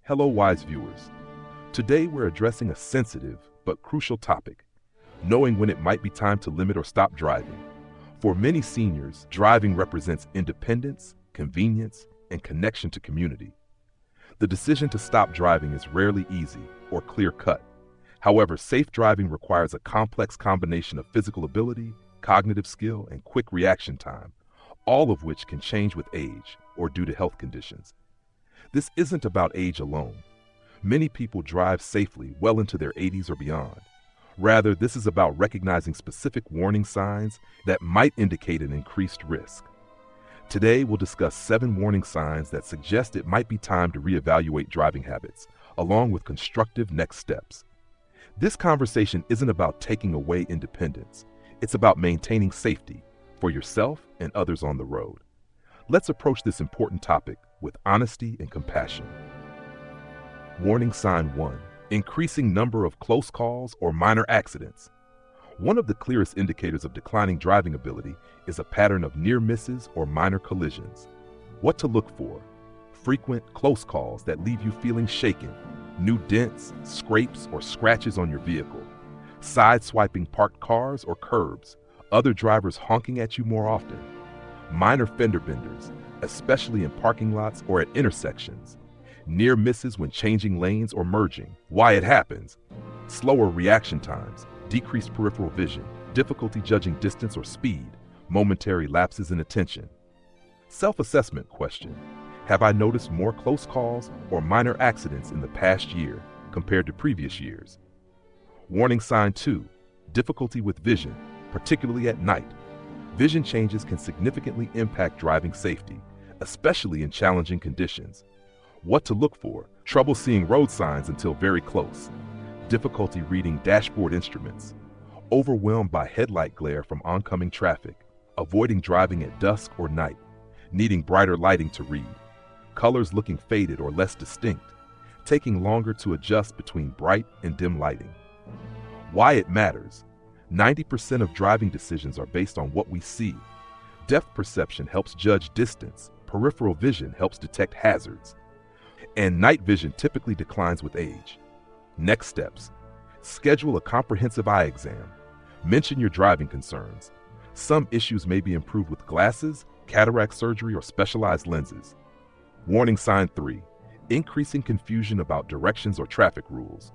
Hello, wise viewers. Today we're addressing a sensitive but crucial topic, knowing when it might be time to limit or stop driving. For many seniors, driving represents independence, convenience, and connection to community. The decision to stop driving is rarely easy or clear-cut. However, safe driving requires a complex combination of physical ability, cognitive skill, and quick reaction time, all of which can change with age or due to health conditions. This isn't about age alone. Many people drive safely well into their 80s or beyond. Rather, this is about recognizing specific warning signs that might indicate an increased risk. Today, we'll discuss 7 warning signs that suggest it might be time to reevaluate driving habits, along with constructive next steps. This conversation isn't about taking away independence. It's about maintaining safety for yourself and others on the road. Let's approach this important topic with honesty and compassion. Warning sign 1: increasing number of close calls or minor accidents. One of the clearest indicators of declining driving ability is a pattern of near misses or minor collisions. What to look for: frequent close calls that leave you feeling shaken, new dents, scrapes, or scratches on your vehicle, side-swiping parked cars or curbs, other drivers honking at you more often, minor fender benders, especially in parking lots or at intersections, near misses when changing lanes or merging. Why it happens: slower reaction times, decreased peripheral vision, difficulty judging distance or speed, momentary lapses in attention. Self-assessment question: have I noticed more close calls or minor accidents in the past year compared to previous years? Warning sign 2: difficulty with vision, particularly at night. Vision changes can significantly impact driving safety, especially in challenging conditions. What to look for: trouble seeing road signs until very close, difficulty reading dashboard instruments, overwhelmed by headlight glare from oncoming traffic, avoiding driving at dusk or night, needing brighter lighting to read, colors looking faded or less distinct, taking longer to adjust between bright and dim lighting. Why it matters: 90% of driving decisions are based on what we see. Depth perception helps judge distance, peripheral vision helps detect hazards, and night vision typically declines with age. Next steps: schedule a comprehensive eye exam. Mention your driving concerns. Some issues may be improved with glasses, cataract surgery, or specialized lenses. Warning sign 3: increasing confusion about directions or traffic rules.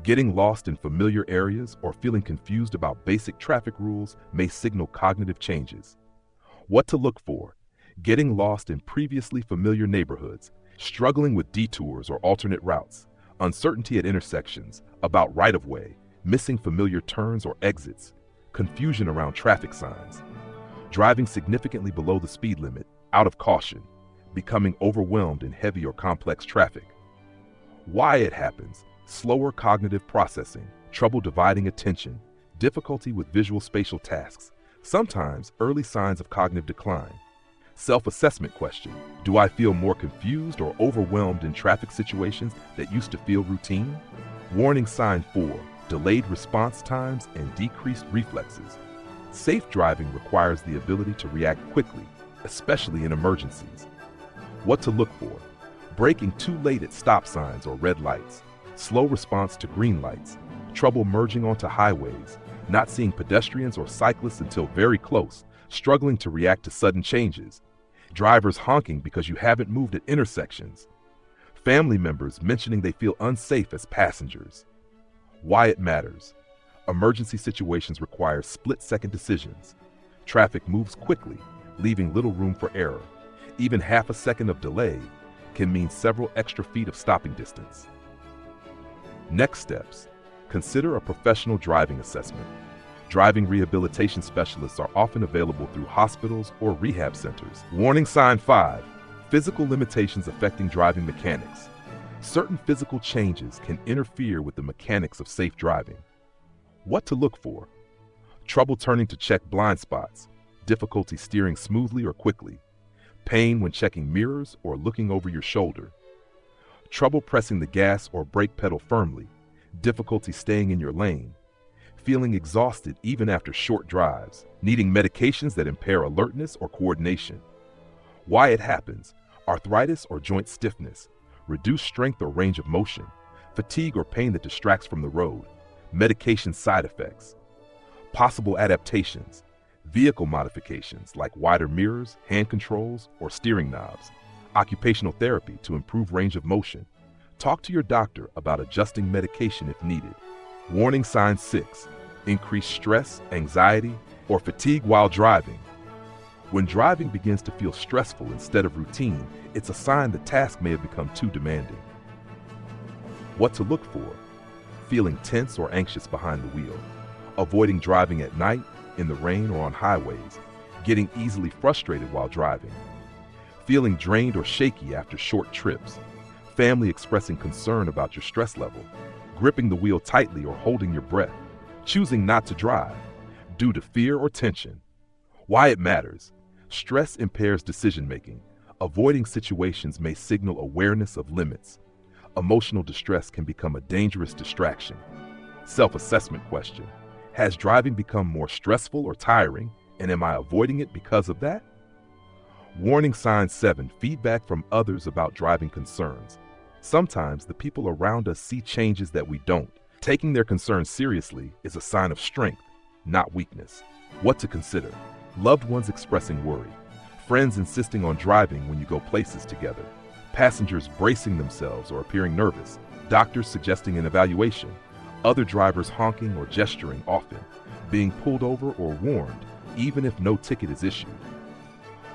Getting lost in familiar areas or feeling confused about basic traffic rules may signal cognitive changes. What to look for: getting lost in previously familiar neighborhoods, struggling with detours or alternate routes, uncertainty at intersections, about right-of-way, missing familiar turns or exits, confusion around traffic signs, driving significantly below the speed limit, out of caution, becoming overwhelmed in heavy or complex traffic. Why it happens: slower cognitive processing, trouble dividing attention, difficulty with visual spatial tasks, sometimes early signs of cognitive decline. Self-assessment question: do I feel more confused or overwhelmed in traffic situations that used to feel routine? Warning sign 4: delayed response times and decreased reflexes. Safe driving requires the ability to react quickly, especially in emergencies. What to look for: braking too late at stop signs or red lights, slow response to green lights, trouble merging onto highways, not seeing pedestrians or cyclists until very close, struggling to react to sudden changes, drivers honking because you haven't moved at intersections, family members mentioning they feel unsafe as passengers. Why it matters: emergency situations require split-second decisions. Traffic moves quickly, leaving little room for error. Even half a second of delay can mean several extra feet of stopping distance. Next steps: consider a professional driving assessment. Driving rehabilitation specialists are often available through hospitals or rehab centers. Warning sign 5: physical limitations affecting driving mechanics. Certain physical changes can interfere with the mechanics of safe driving. What to look for: trouble turning to check blind spots, difficulty steering smoothly or quickly, pain when checking mirrors or looking over your shoulder, trouble pressing the gas or brake pedal firmly, difficulty staying in your lane, feeling exhausted even after short drives, needing medications that impair alertness or coordination. Why it happens: arthritis or joint stiffness, reduced strength or range of motion, fatigue or pain that distracts from the road, medication side effects, possible adaptations, vehicle modifications like wider mirrors, hand controls, or steering knobs, occupational therapy to improve range of motion. Talk to your doctor about adjusting medication if needed. Warning sign 6, increased stress, anxiety, or fatigue while driving. When driving begins to feel stressful instead of routine, it's a sign the task may have become too demanding. What to look for: feeling tense or anxious behind the wheel, avoiding driving at night, in the rain, or on highways, getting easily frustrated while driving, feeling drained or shaky after short trips, family expressing concern about your stress level, gripping the wheel tightly or holding your breath, choosing not to drive due to fear or tension. Why it matters: stress impairs decision-making. Avoiding situations may signal awareness of limits. Emotional distress can become a dangerous distraction. Self-assessment question: has driving become more stressful or tiring, and am I avoiding it because of that? Warning sign 7, feedback from others about driving concerns. Sometimes the people around us see changes that we don't. Taking their concerns seriously is a sign of strength, not weakness. What to consider: loved ones expressing worry, friends insisting on driving when you go places together, passengers bracing themselves or appearing nervous, doctors suggesting an evaluation, other drivers honking or gesturing often, being pulled over or warned, even if no ticket is issued.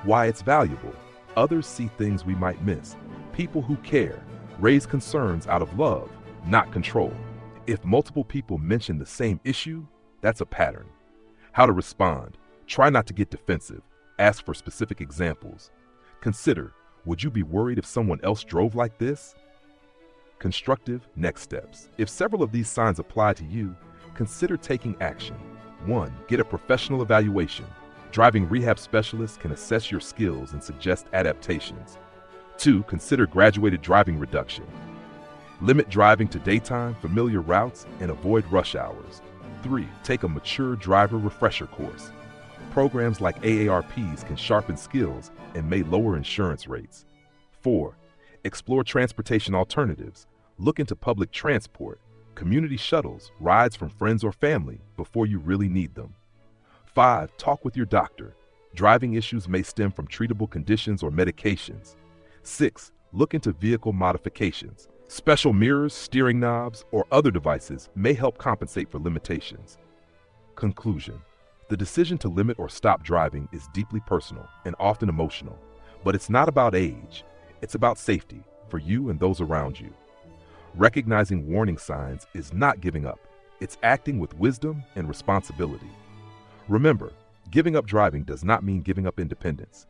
Why it's valuable: others see things we might miss. People who care raise concerns out of love, not control. If multiple people mention the same issue, that's a pattern. How to respond: try not to get defensive. Ask for specific examples. Consider, would you be worried if someone else drove like this? Constructive next steps: if several of these signs apply to you, consider taking action. 1. Get a professional evaluation. Driving rehab specialists can assess your skills and suggest adaptations. 2. Consider graduated driving reduction. Limit driving to daytime, familiar routes, and avoid rush hours. 3. Take a mature driver refresher course. Programs like AARPs can sharpen skills and may lower insurance rates. 4. Explore transportation alternatives. Look into public transport, community shuttles, rides from friends or family before you really need them. 5. Talk with your doctor. Driving issues may stem from treatable conditions or medications. 6. Look into vehicle modifications. Special mirrors, steering knobs, or other devices may help compensate for limitations. Conclusion: the decision to limit or stop driving is deeply personal and often emotional, but it's not about age. It's about safety for you and those around you. Recognizing warning signs is not giving up. It's acting with wisdom and responsibility. Remember, giving up driving does not mean giving up independence.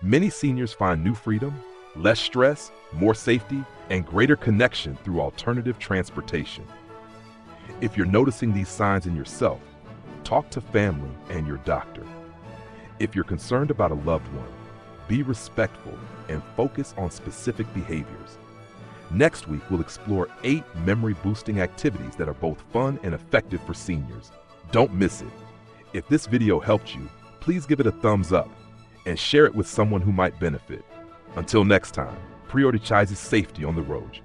Many seniors find new freedom, less stress, more safety, and greater connection through alternative transportation. If you're noticing these signs in yourself, talk to family and your doctor. If you're concerned about a loved one, be respectful and focus on specific behaviors. Next week, we'll explore 8 memory-boosting activities that are both fun and effective for seniors. Don't miss it. If this video helped you, please give it a thumbs up and share it with someone who might benefit. Until next time, prioritize safety on the road.